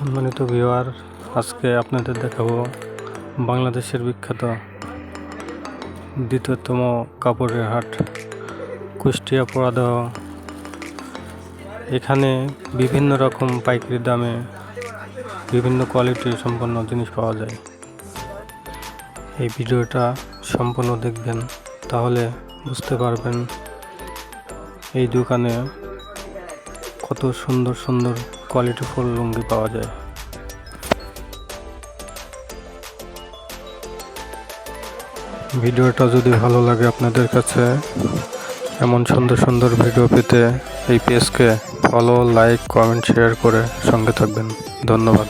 সম্মানিত ভিউয়ার, আজকে আপনাদের দেখাবো বাংলাদেশের বিখ্যাত দ্বিতীয়তম কাপড়ের হাট কুষ্টিয়া পোড়াদহ। এখানে বিভিন্ন রকম পাইকারি দামে বিভিন্ন কোয়ালিটি সম্পন্ন জিনিস পাওয়া যায়। এই ভিডিওটা সম্পূর্ণ দেখবেন, তাহলে বুঝতে পারবেন এই দোকানে কত সুন্দর সুন্দর কোয়ালিটিফুল লুঙ্গি পাওয়া যায়। ভিডিওটা যদি ভালো লাগে আপনাদের কাছে, এমন সুন্দর সুন্দর ভিডিও পেতে এই পেজকে ফলো, লাইক, কমেন্ট, শেয়ার করে সঙ্গে থাকবেন। ধন্যবাদ।